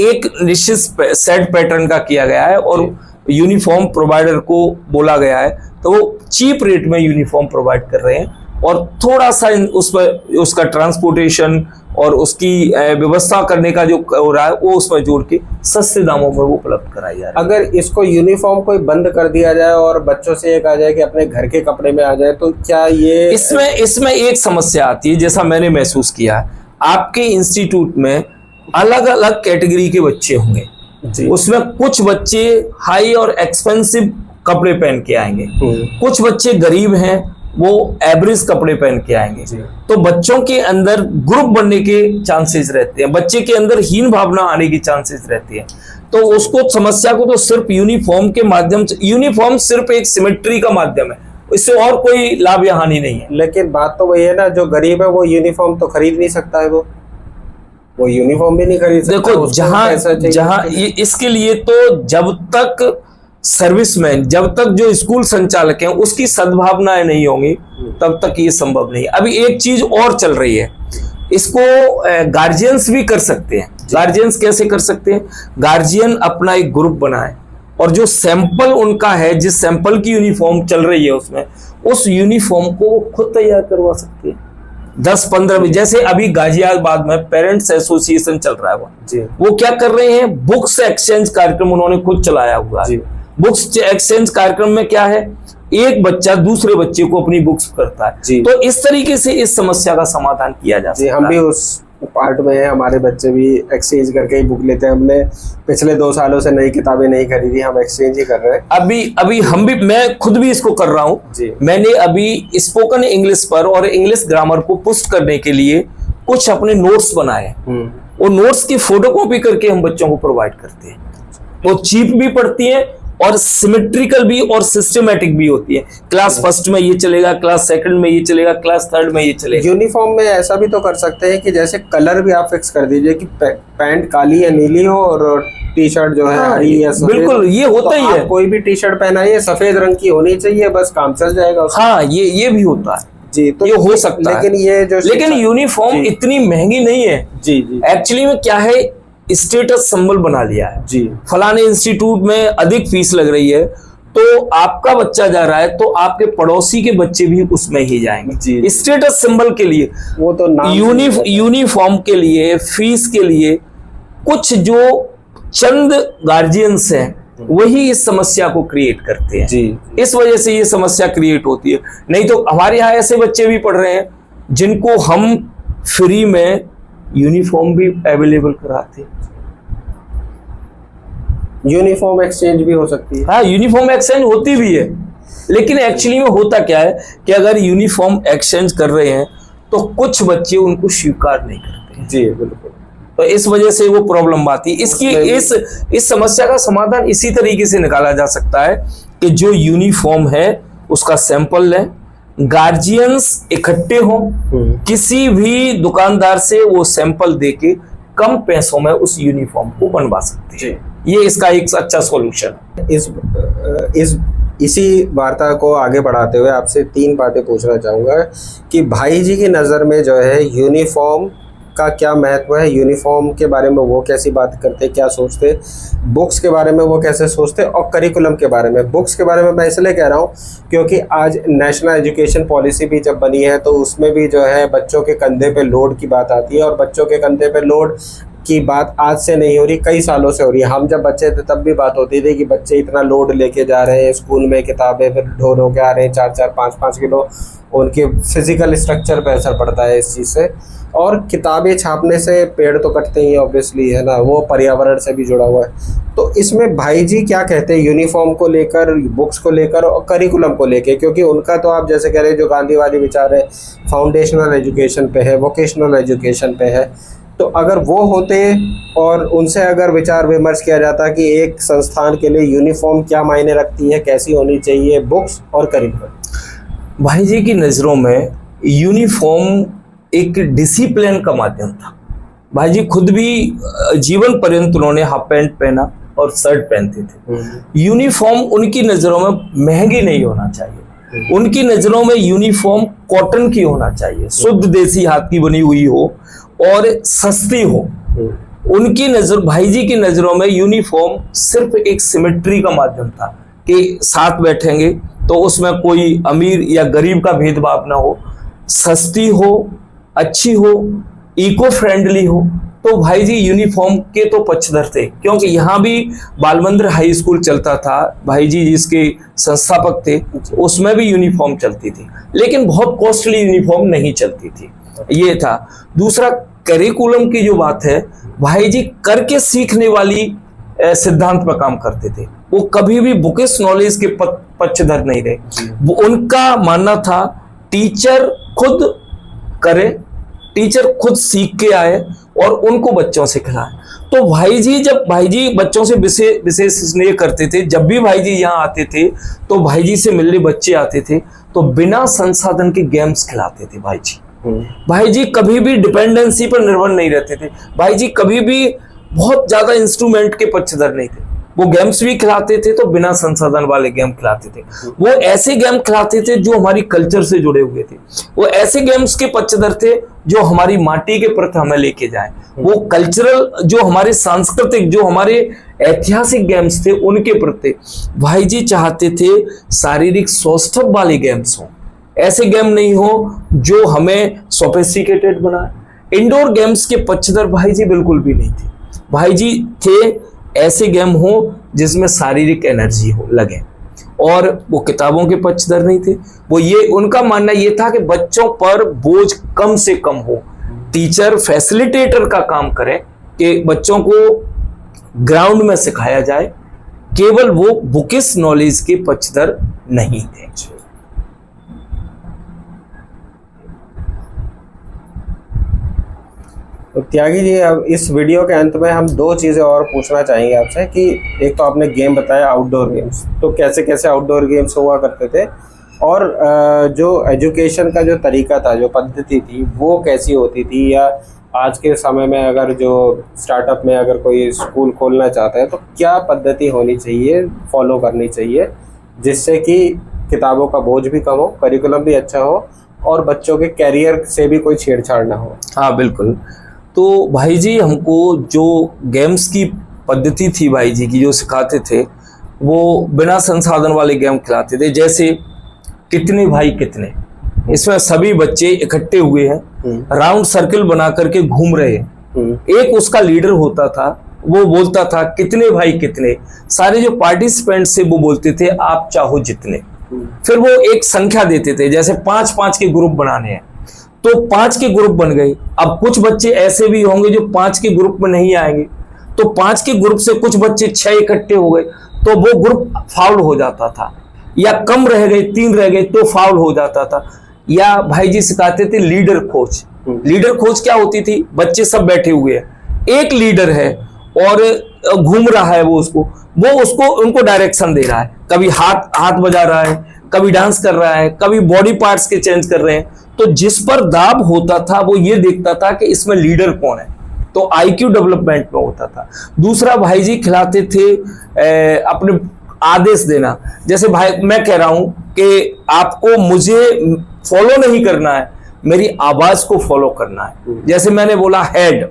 Speaker 2: एक निश्चित सेट पैटर्न का किया गया है और यूनिफॉर्म प्रोवाइडर को बोला गया है, तो वो चीप रेट में यूनिफॉर्म प्रोवाइड कर रहे हैं और थोड़ा सा उस पर उसका ट्रांसपोर्टेशन और उसकी व्यवस्था करने का जो हो रहा है वो उसमें जोड़ के सस्ते दामों में वो उपलब्ध कराई जा रही है।
Speaker 1: अगर इसको यूनिफॉर्म कोई बंद कर दिया जाए और बच्चों से ये कहा जाए कि अपने घर के कपड़े में आ जाए, तो क्या ये
Speaker 2: इसमें एक समस्या आती है, जैसा मैंने महसूस किया है, आपके इंस्टीट्यूट में अलग अलग कैटेगरी के बच्चे होंगे, उसमें कुछ बच्चे हाई और एक्सपेंसिव कपड़े पहन के आएंगे, कुछ बच्चे गरीब हैं वो एवरेज कपड़े पहन के आएंगे, तो बच्चों के अंदर ग्रुप बनने के चांसेस रहते हैं, बच्चे के अंदर हीन भावना आने की चांसेस रहती है। तो उसको समस्या को तो सिर्फ यूनिफॉर्म के माध्यम से, यूनिफॉर्म सिर्फ एक सिमेट्री का माध्यम है, इससे और कोई लाभ या हानि नहीं है।
Speaker 1: लेकिन बात तो वही है ना, जो गरीब है वो यूनिफॉर्म तो खरीद नहीं सकता है, वो यूनिफॉर्म भी नहीं खरीद सकता।
Speaker 2: देखो जहां इसके लिए तो जब तक सर्विसमैन, जब तक जो स्कूल संचालक हैं उसकी सद्भावनाएं नहीं होंगी तब तक ये संभव नहीं। अभी एक चीज और चल रही है, इसको गार्जियंस भी कर सकते हैं। गार्जियंस कैसे कर सकते हैं? गार्जियन अपना एक ग्रुप बनाए और जो सैंपल उनका है, जिस सैंपल की यूनिफॉर्म चल रही है उसमें, उस यूनिफॉर्म को वो खुद तैयार करवा सकते हैं 10-15 में। जैसे अभी गाजियाबाद में पेरेंट्स एसोसिएशन चल रहा है, वो क्या कर रहे हैं, बुक्स एक्सचेंज कार्यक्रम उन्होंने खुद चलाया हुआ है। बुक्स एक्सचेंज कार्यक्रम में क्या है, एक बच्चा दूसरे बच्चे को अपनी बुक्स करता है, तो इस तरीके से इस समस्या का समाधान किया जा सकता है।
Speaker 1: हम भी उस पार्ट में है, हमारे बच्चे भी एक्सचेंज करके ही बुक लेते हैं। हमने पिछले 2 सालों से नई किताबें नहीं खरीदी, हम एक्सचेंज ही कर रहे हैं।
Speaker 2: अभी हम भी, मैं खुद भी इसको कर रहा हूँ। मैंने अभी स्पोकन इंग्लिश पर और इंग्लिश ग्रामर को पुष्ट करने के लिए कुछ अपने नोट्स बनाए, वो नोट्स की फोटोकॉपी करके हम बच्चों को प्रोवाइड करते हैं। वो चीप भी पड़ती है और सिमेट्रिकल भी और सिस्टमेटिक भी होती है। क्लास फर्स्ट में ये चलेगा, क्लास सेकंड में ये चलेगा, क्लास थर्ड में ये चलेगा।
Speaker 1: यूनिफॉर्म में ऐसा भी तो कर सकते हैं कि जैसे कलर भी आप फिक्स कर दीजिए कि पैंट काली या नीली हो और टी शर्ट जो है हरी या सफेद।
Speaker 2: बिल्कुल, ये होता ही है।
Speaker 1: कोई भी टी शर्ट पहनाइए, सफेद रंग की होनी चाहिए, बस काम चल जाएगा।
Speaker 2: हाँ, ये भी होता है जी, तो ये हो सकता है। लेकिन यूनिफॉर्म इतनी महंगी नहीं है जी। एक्चुअली में क्या है, स्टेटस सिंबल बना लिया है जी। फलाने इंस्टीट्यूट में अधिक फीस लग रही है, तो आपका बच्चा जा रहा है तो आपके पड़ोसी के बच्चे भी उसमें ही जाएंगे जी। स्टेटस सिंबल के लिए, वो तो यूनिफॉर्म के लिए, फीस के लिए कुछ जो चंद गार्जियंस हैं वही इस समस्या को क्रिएट करते हैं जी। इस वजह से ये समस्या क्रिएट होती है। नहीं तो हमारे यहाँ ऐसे बच्चे भी पढ़ रहे हैं जिनको हम फ्री में यूनिफॉर्म भी अवेलेबल कराते हैं।
Speaker 1: यूनिफॉर्म एक्सचेंज भी हो सकती है।
Speaker 2: हाँ, यूनिफॉर्म एक्सचेंज होती भी है, लेकिन एक्चुअली में होता क्या है कि अगर यूनिफॉर्म एक्सचेंज कर रहे हैं तो कुछ बच्चे उनको स्वीकार नहीं करते जी। बिल्कुल, तो इस वजह से वो प्रॉब्लम आती है। इसकी इस समस्या का समाधान इसी तरीके से निकाला जा सकता है कि जो यूनिफॉर्म है उसका सैंपल लें, गार्जियंस इकट्ठे हों, किसी भी दुकानदार से वो सैंपल देके कम पैसों में उस यूनिफॉर्म को बनवा सकते हैं। ये इसका एक अच्छा सॉल्यूशन है।
Speaker 1: इसी वार्ता को आगे बढ़ाते हुए आपसे 3 बातें पूछना चाहूँगा कि भाई जी की नज़र में जो है यूनिफॉर्म का क्या महत्व है, यूनिफॉर्म के बारे में वो कैसी बात करते, क्या सोचते, बुक्स के बारे में वो कैसे सोचते, और करिकुलम के बारे में। बुक्स के बारे में मैं इसलिए कह रहा हूँ क्योंकि आज नेशनल एजुकेशन पॉलिसी भी जब बनी है तो उसमें भी जो है बच्चों के कंधे पे लोड की बात आती है, और बच्चों के कंधे पे लोड की बात आज से नहीं हो रही, कई सालों से हो रही है। हम जब बच्चे थे तब भी बात होती थी कि बच्चे इतना लोड लेके जा रहे हैं स्कूल में, किताबें फिर ढो ढो के आ रहे हैं 4-4, 5-5 किलो, उनके फिजिकल स्ट्रक्चर पे असर पड़ता है इस चीज़ से। और किताबें छापने से पेड़ तो कटते ही ऑब्वियसली, है ना, वो पर्यावरण से भी जुड़ा हुआ है। तो इसमें भाई जी क्या कहते हैं यूनिफॉर्म को लेकर, बुक्स को लेकर और करिकुलम को लेकर? क्योंकि उनका तो आप जैसे कह रहे हैं जो गांधीवादी विचार है फाउंडेशनल एजुकेशन पे है, वोकेशनल एजुकेशन पे है, तो अगर वो होते और उनसे अगर विचार विमर्श किया जाता कि एक संस्थान के लिए यूनिफॉर्म क्या मायने रखती है, कैसी होनी चाहिए बुक्स और करिकुलम।
Speaker 2: भाई जी की नज़रों में यूनिफॉर्म एक डिसिप्लिन का माध्यम था। भाई जी खुद भी जीवन पर्यंत उन्होंने हाफ पैंट पहना और शर्ट पहनते थे। यूनिफॉर्म उनकी नज़रों में महंगी नहीं होना चाहिए, उनकी नजरों में यूनिफॉर्म कॉटन की होना चाहिए, शुद्ध देसी हाथ की बनी हुई हो और सस्ती हो। उनकी नजर, भाई जी की नजरों में यूनिफॉर्म सिर्फ एक सिमेट्री का माध्यम था कि साथ बैठेंगे तो उसमें कोई अमीर या गरीब का भेदभाव ना हो, सस्ती हो, अच्छी हो, इको फ्रेंडली हो। तो भाई जी यूनिफॉर्म के तो पक्षधर थे, क्योंकि यहाँ भी बालमंदिर हाई स्कूल चलता था, भाई जी जिसके संस्थापक थे, उसमें भी यूनिफॉर्म चलती थी, लेकिन बहुत कॉस्टली यूनिफॉर्म नहीं चलती थी। ये था। दूसरा, करिकुलम की जो बात है, भाई जी करके सीखने वाली सिद्धांत पर काम करते थे। वो कभी भी बुकिश नॉलेज के पक्षधर नहीं रहे। वो उनका मानना था टीचर खुद करे, टीचर खुद सीख के आए और उनको बच्चों से खिलाए। तो भाई जी, जब भाई जी बच्चों से विशेष स्नेह करते थे, जब भी भाई जी यहाँ आते थे तो भाई जी से मिलने बच्चे आते थे तो बिना संसाधन के गेम्स खिलाते थे भाई जी। भाई जी कभी भी डिपेंडेंसी पर निर्भर नहीं रहते थे। भाई जी कभी भी बहुत ज्यादा इंस्ट्रूमेंट के पक्षधर नहीं थे। वो गेम्स भी खिलाते थे तो बिना संसाधन वाले गेम खिलाते थे। वो ऐसे गेम खिलाते थे जो हमारी कल्चर से जुड़े हुए थे। वो ऐसे गेम्स के पक्षधर थे जो हमारी माटी के प्रति हमें लेके जाए। वो कल्चरल, जो हमारे सांस्कृतिक, जो हमारे ऐतिहासिक गेम्स थे, उनके प्रति भाई जी चाहते थे शारीरिक सौष्ठव वाले गेम्स हों। ऐसे गेम नहीं हो जो हमें सोफिस्टिकेटेड बनाए। इंडोर गेम्स के पक्षधर भाई जी बिल्कुल भी नहीं थे। भाई जी थे ऐसे गेम हो जिसमें शारीरिक एनर्जी हो लगे, और वो किताबों के पक्षधर नहीं थे। वो ये, उनका मानना ये था कि बच्चों पर बोझ कम से कम हो, टीचर फैसिलिटेटर का काम करे कि बच्चों को ग्राउंड में सिखाया जाए। केवल वो बुकिश नॉलेज के पक्षधर नहीं थे।
Speaker 1: तो त्यागी जी, अब इस वीडियो के अंत में हम दो चीज़ें और पूछना चाहेंगे आपसे कि एक तो आपने गेम बताया आउटडोर गेम्स, तो कैसे कैसे आउटडोर गेम्स हुआ करते थे, और जो एजुकेशन का जो तरीका था, जो पद्धति थी, वो कैसी होती थी, या आज के समय में अगर जो स्टार्टअप में अगर कोई स्कूल खोलना चाहता है तो क्या पद्धति होनी चाहिए, फॉलो करनी चाहिए, जिससे कि किताबों का बोझ भी कम हो, करिकुलम भी अच्छा हो और बच्चों के कैरियर से भी कोई छेड़छाड़ ना हो।
Speaker 2: हाँ बिल्कुल। तो भाई जी हमको जो गेम्स की पद्धति थी भाई जी की, जो सिखाते थे, वो बिना संसाधन वाले गेम खिलाते थे। जैसे कितने भाई कितने, इसमें सभी बच्चे इकट्ठे हुए हैं, राउंड सर्कल बना करके घूम रहे हैं। एक उसका लीडर होता था, वो बोलता था कितने भाई कितने। सारे जो पार्टिसिपेंट्स थे वो बोलते थे आप चाहो जितने। फिर वो एक संख्या देते थे, जैसे 5-5 के ग्रुप बनाने हैं तो 5 के ग्रुप बन गए। अब कुछ बच्चे ऐसे भी होंगे जो 5 के ग्रुप में नहीं आएंगे, तो 5 के ग्रुप से कुछ बच्चे 6 इकट्ठे हो गए तो वो ग्रुप फाउल हो जाता था, या कम रह गए 3 रह गए तो फाउल हो जाता था। या भाई जी सिखाते थे लीडर खोज। लीडर खोज क्या होती थी, बच्चे सब बैठे हुए हैं, एक लीडर है और घूम रहा है, वो उसको उनको डायरेक्शन दे रहा है, कभी हाथ बजा रहा है, कभी डांस कर रहा है, कभी बॉडी पार्ट्स के चेंज कर रहे हैं। तो जिस पर दाब होता था वो ये देखता था कि इसमें लीडर कौन है, तो आईक्यू डेवलपमेंट में होता था। दूसरा भाई जी खिलाते थे अपने आदेश देना। जैसे भाई मैं कह रहा हूं कि आपको मुझे फॉलो नहीं करना है, मेरी आवाज को फॉलो करना है। जैसे मैंने बोला हेड,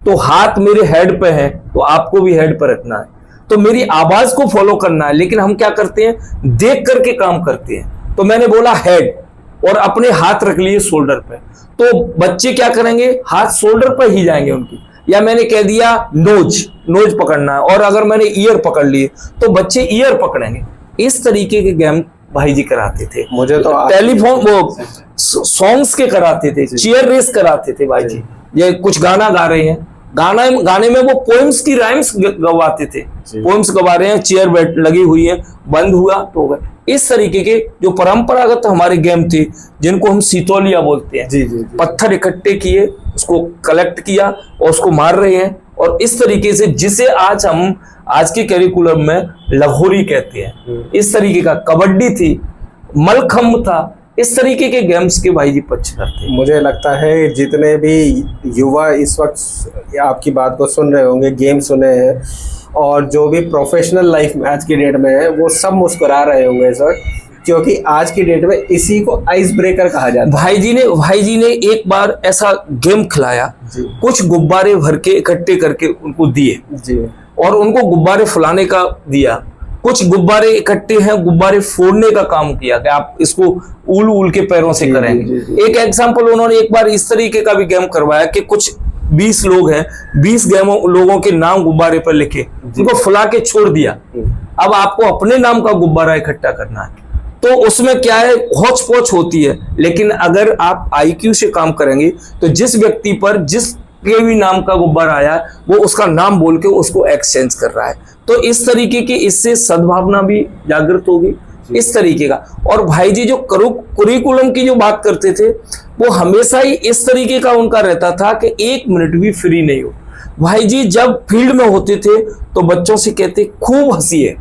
Speaker 2: तो हाथ मेरे हेड पे है तो आपको भी हेड पर रखना है, तो मेरी आवाज को फॉलो करना है। लेकिन हम क्या करते हैं, देख करके काम करते हैं। तो मैंने बोला हेड और अपने हाथ रख लिए शोल्डर पे, तो बच्चे क्या करेंगे, हाथ शोल्डर पर ही जाएंगे उनकी। या मैंने कह दिया नोज पकड़ना है, और अगर मैंने ईयर पकड़ लिए तो बच्चे ईयर पकड़ेंगे। इस तरीके के गेम भाई जी कराते थे।
Speaker 1: मुझे तो
Speaker 2: टेलीफोन, वो सॉन्ग्स के कराते थे, चेयर रेस कराते थे भाई जी। ये कुछ गाना गा रहे हैं, गाने में वो पोएम्स की राइम्स गवाते थे। पोएम्स गवा रहे हैं, चेयर बैठ लगी हुई है, बंद हुआ तो हो गए। इस तरीके के जो परंपरागत हमारे गेम थे, जिनको हम सितोलिया बोलते हैं, जी। पत्थर इकट्ठे किए, उसको कलेक्ट किया और उसको मार रहे हैं। और इस तरीके से, जिसे आज हम आज के करिकुलम में लगोरी कहते हैं, इस तरीके का, कबड्डी थी, मलखम्ब था, इस तरीके के गेम्स के भाई जी पक्षधर थे।
Speaker 1: मुझे लगता है जितने भी युवा इस वक्त आपकी बात को सुन रहे होंगे, गेम सुने हैं, और जो भी प्रोफेशनल लाइफ में आज की डेट में है, वो सब मुस्कुरा रहे होंगे इस वक्त, क्योंकि आज की डेट में इसी को आइस ब्रेकर कहा जाता है।
Speaker 2: भाई जी ने एक बार ऐसा गेम खिलाया, कुछ गुब्बारे भर के इकट्ठे करके उनको दिए
Speaker 1: जी,
Speaker 2: और उनको गुब्बारे फुलाने का दिया। कुछ गुब्बारे इकट्ठे हैं, गुब्बारे फोड़ने का काम किया कि आप इसको उल के पैरों से करेंगे। एक एग्जांपल उन्होंने एक बार इस तरीके का भी गेम करवाया कि कुछ 20 लोग हैं, 20 लोगों के नाम गुब्बारे पर लिखे, उनको फुला के छोड़ दिया। अब आपको अपने नाम का गुब्बारा इकट्ठा करना है, तो उसमें क्या है, हौच पौच होती है। लेकिन अगर आप IQ से काम करेंगे तो जिस व्यक्ति पर जिस के भी नाम का गुब्बारा आया वो उसका नाम बोल के उसको एक्सचेंज कर रहा है। तो इस तरीके की इससे सद्भावना भी जागृत होगी, इस तरीके का। और भाई जी जो करिकुलम की जो बात करते थे वो हमेशा ही इस तरीके का उनका रहता था कि 1 मिनट भी फ्री नहीं हो। भाई जी जब फील्ड में होते थे तो बच्चों से कहते खूब हंसिए,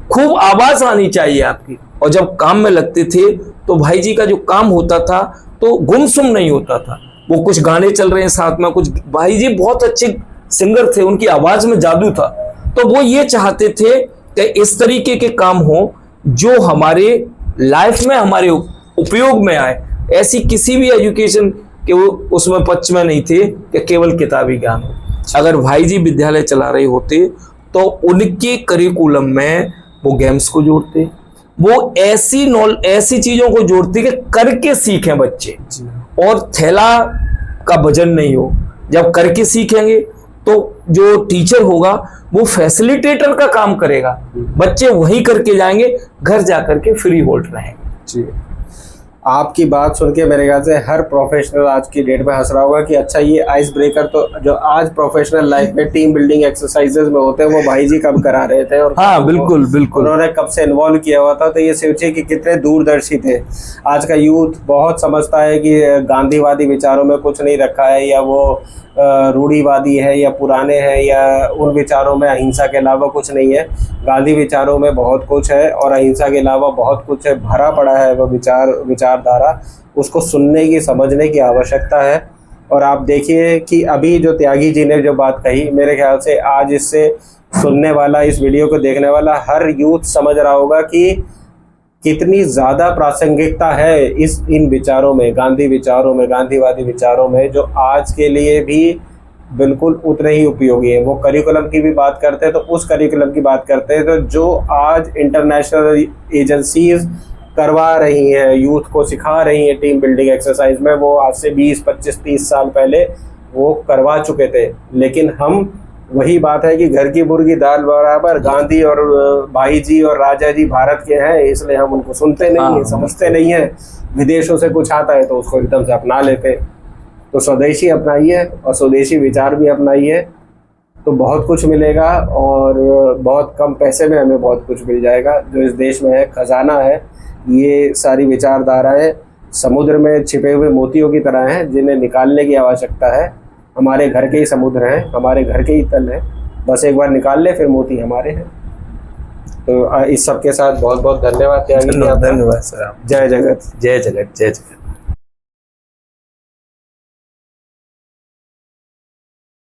Speaker 2: खूब आवाज आनी चाहिए आपकी, और जब काम में लगते थे तो भाई जी का जो काम होता था तो गुमसुम नहीं होता था। वो कुछ गाने चल रहे हैं साथ में, कुछ भाई जी बहुत अच्छे सिंगर थे, उनकी आवाज में जादू था। तो वो ये चाहते थे कि इस तरीके के काम हो जो हमारे लाइफ में हमारे उपयोग में आए। ऐसी किसी भी एजुकेशन के वो उसमें पक्ष में नहीं थे कि केवल किताबी ज्ञान हो। अगर भाई जी विद्यालय चला रहे होते तो उनके करिकुलम में वो गेम्स को जोड़ते, वो ऐसी चीजों को जोड़ते कि करके सीखें बच्चे, और थैला का वजन नहीं हो। जब करके सीखेंगे तो जो टीचर होगा वो फैसिलिटेटर का काम करेगा, बच्चे वही करके जाएंगे, घर जाकर के फ्री होल्ड रहेंगे।
Speaker 1: जी, आपकी बात सुन के मेरे ख्याल से हर प्रोफेशनल आज की डेट में हंस रहा होगा कि अच्छा ये आइस ब्रेकर तो जो आज प्रोफेशनल लाइफ में टीम बिल्डिंग एक्सरसाइजेज में होते हैं वो भाई जी कब करा रहे थे, और
Speaker 2: हाँ बिल्कुल बिल्कुल
Speaker 1: उन्होंने कब से इन्वॉल्व किया हुआ था। तो ये सोचिए कि कितने दूरदर्शी थे। आज का यूथ बहुत समझता है कि गांधीवादी विचारों में कुछ नहीं रखा है, या वो रूढ़िवादी है, या पुराने हैं, या उन विचारों में अहिंसा के अलावा कुछ नहीं है। गांधी विचारों में बहुत कुछ है और अहिंसा के अलावा बहुत कुछ है, भरा पड़ा है वो विचारधारा। उसको सुनने की, समझने की आवश्यकता है। और आप देखिए कि अभी जो त्यागी जी ने जो बात कही, मेरे ख्याल से आज इससे सुनने वाला, इस वीडियो को देखने वाला हर यूथ समझ रहा होगा कि कितनी ज़्यादा प्रासंगिकता है इन विचारों में, गांधी विचारों में, गांधीवादी विचारों में, जो आज के लिए भी बिल्कुल उतने ही उपयोगी है। वो करिकुलम की भी बात करते हैं तो उस करिकुलम की बात करते हैं तो जो आज इंटरनेशनल एजेंसीज करवा रही हैं, यूथ को सिखा रही हैं टीम बिल्डिंग एक्सरसाइज में, वो आज से 20, 25, 30 साल पहले वो करवा चुके थे। लेकिन हम, वही बात है कि घर की मुर्गी दाल बराबर, गांधी और भाई जी और राजा जी भारत के हैं, इसलिए हम उनको सुनते नहीं हैं, समझते नहीं हैं। विदेशों से कुछ आता है तो उसको एकदम से अपना लेते हैं। तो स्वदेशी अपनाइए और स्वदेशी विचार भी अपनाइए तो बहुत कुछ मिलेगा, और बहुत कम पैसे में हमें बहुत कुछ मिल जाएगा। जो इस देश में है, खजाना है, ये सारी विचारधाराएं समुद्र में छिपे हुए मोतियों की तरह हैं, जिन्हें निकालने की आवश्यकता है। हमारे घर के ही समुद्र हैं, हमारे घर के ही तल हैं, बस एक बार निकाल ले फिर मोती हमारे हैं। तो इस सब के साथ बहुत बहुत धन्यवाद।
Speaker 2: धन्यवाद सर।
Speaker 1: जय जगत।
Speaker 2: जय जगत। जय जगत।